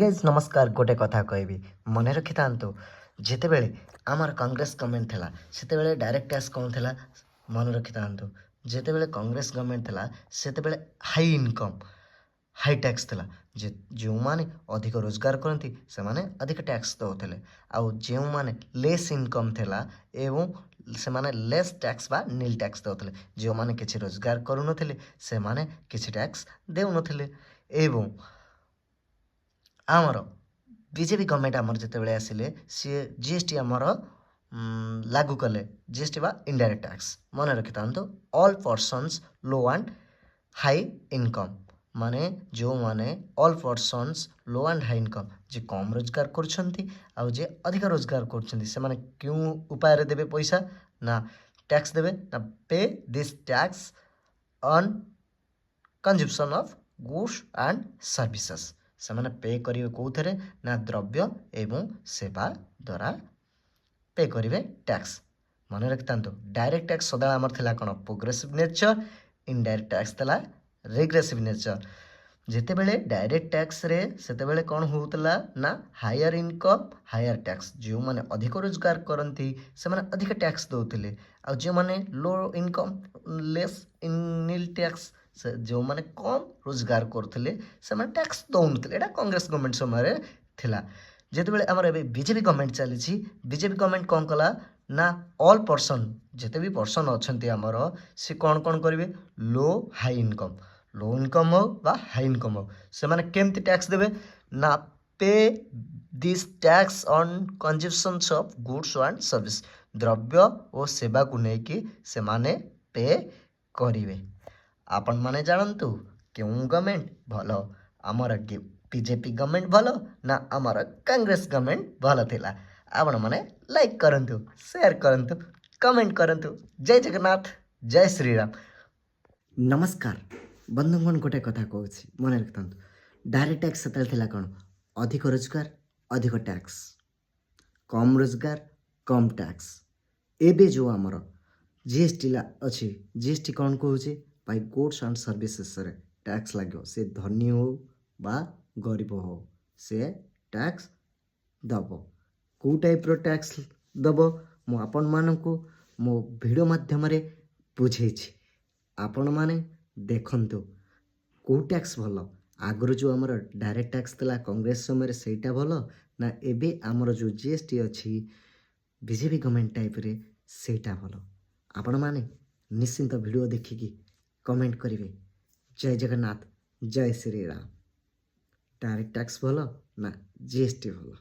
Guys नमस्कार गोटे कथा कहबी मन रखी था जितेबले आमर कांग्रेस गवर्नमेंट थिला सेतेबेले डायरेक्ट टैक्स कौन थिला मन रखी था जितेबले कांग्रेस गवर्नमेंट थिला सेतेबेले हाई इनकम हाई टैक्स थिला जो माने अधिक रोजगार करती से माने अधिक टैक्स दौले आउ जो माने लेस इनकम थिला एवं से माने लेस टैक्स बा नील टैक्स दौले जो माने किछि रोजगार करूनथिले से माने किछि टैक्स देउनथिले एवं आमर बीजेपी गवर्नमेंट आमर जितेबले आसिले सी जीएसटी आमर लागू कले जीएसटी बा इनडायरेक्ट टैक्स मन रखी था all persons low and high income माने जो माने all persons low and high income जे कम रोजगार करछंती आउ जे अधिक रोजगार करछंती से माने क्यों उपाय रे देबे पैसा ना टैक्स देबे ना पे this tax on consumption of goods and services से मैंने पे करेंगे कौन ना द्रव्य एवं सेवा द्वारा पे करेंगे टैक्स मन रखी था डायरेक्ट टैक्स सदा आमर थिला कौन प्रोग्रेसिव नेचर इनडायरेक्ट टैक्स थिला रिग्रेसिव नेचर जितेबले डायरेक्ट टैक्स रे सेतेबेले कौन होउतला ना हायर इनकम हायर टैक्स जो माने अधिक रोजगार करती से माने अधिक टैक्स दौले आ जो माने लो income less in nil tax से जो माने कम रोजगार करते से माने टैक्स दौन एटा कांग्रेस गवर्नमेंट समय थिला जितेबले आमर एबे बीजेपी गवर्नमेंट चली बीजेपी गवर्नमेंट कौन कला ना ऑल पर्सन जिते भी पर्सन अच्छा आमर सी कौन कौन करेंगे लो हाई इनकम लो इनकम हो बा हाई इनकम हो से माने केमती टैक्स देबे ना पे this tax on consumption of goods and service द्रव्य और सेवा को लेकिन से माने पे करेंगे आपण माने जानतु क्यों गवर्नमेंट भल आमर बीजेपी गवर्नमेंट भल ना आमर कांग्रेस गवर्नमेंट भल थिला आपण माने लाइक करंतु शेयर करंतु कमेंट करंतु जय जगन्नाथ जय श्रीराम। नमस्कार बंधुगण गोटे कथा कहूँ मन रखता डायरेक्ट टैक्स से कौन अधिक रोजगार अधिक टैक्स कम रोजगार कम टैक्स एबे जो आमर जीएसटी अच्छी जीएसटी कौन कहूँ भाई गुड्स एंड सर्विसेस रे टैक्स लगे से धनी हो बा गरीब हो से टैक्स दब कौ टाइप रो टैक्स दब मु आपण मानकु मो वीडियो माध्यम रे बुझे आपण माने देखंतु कौ टैक्स भल आगु जो आमर डायरेक्ट टैक्स थिला कांग्रेस समय सेटा भल ना एबे आमर जो जीएसटी अच्छी बीजेपी गवर्नमेंट टाइप रे सेटा भल आपण माने निश्चिंत वीडियो देखिकी कमेंट करेंगे जय जगन्नाथ जय श्री राम डायरेक्ट टैक्स भल ना जीएसटी भल।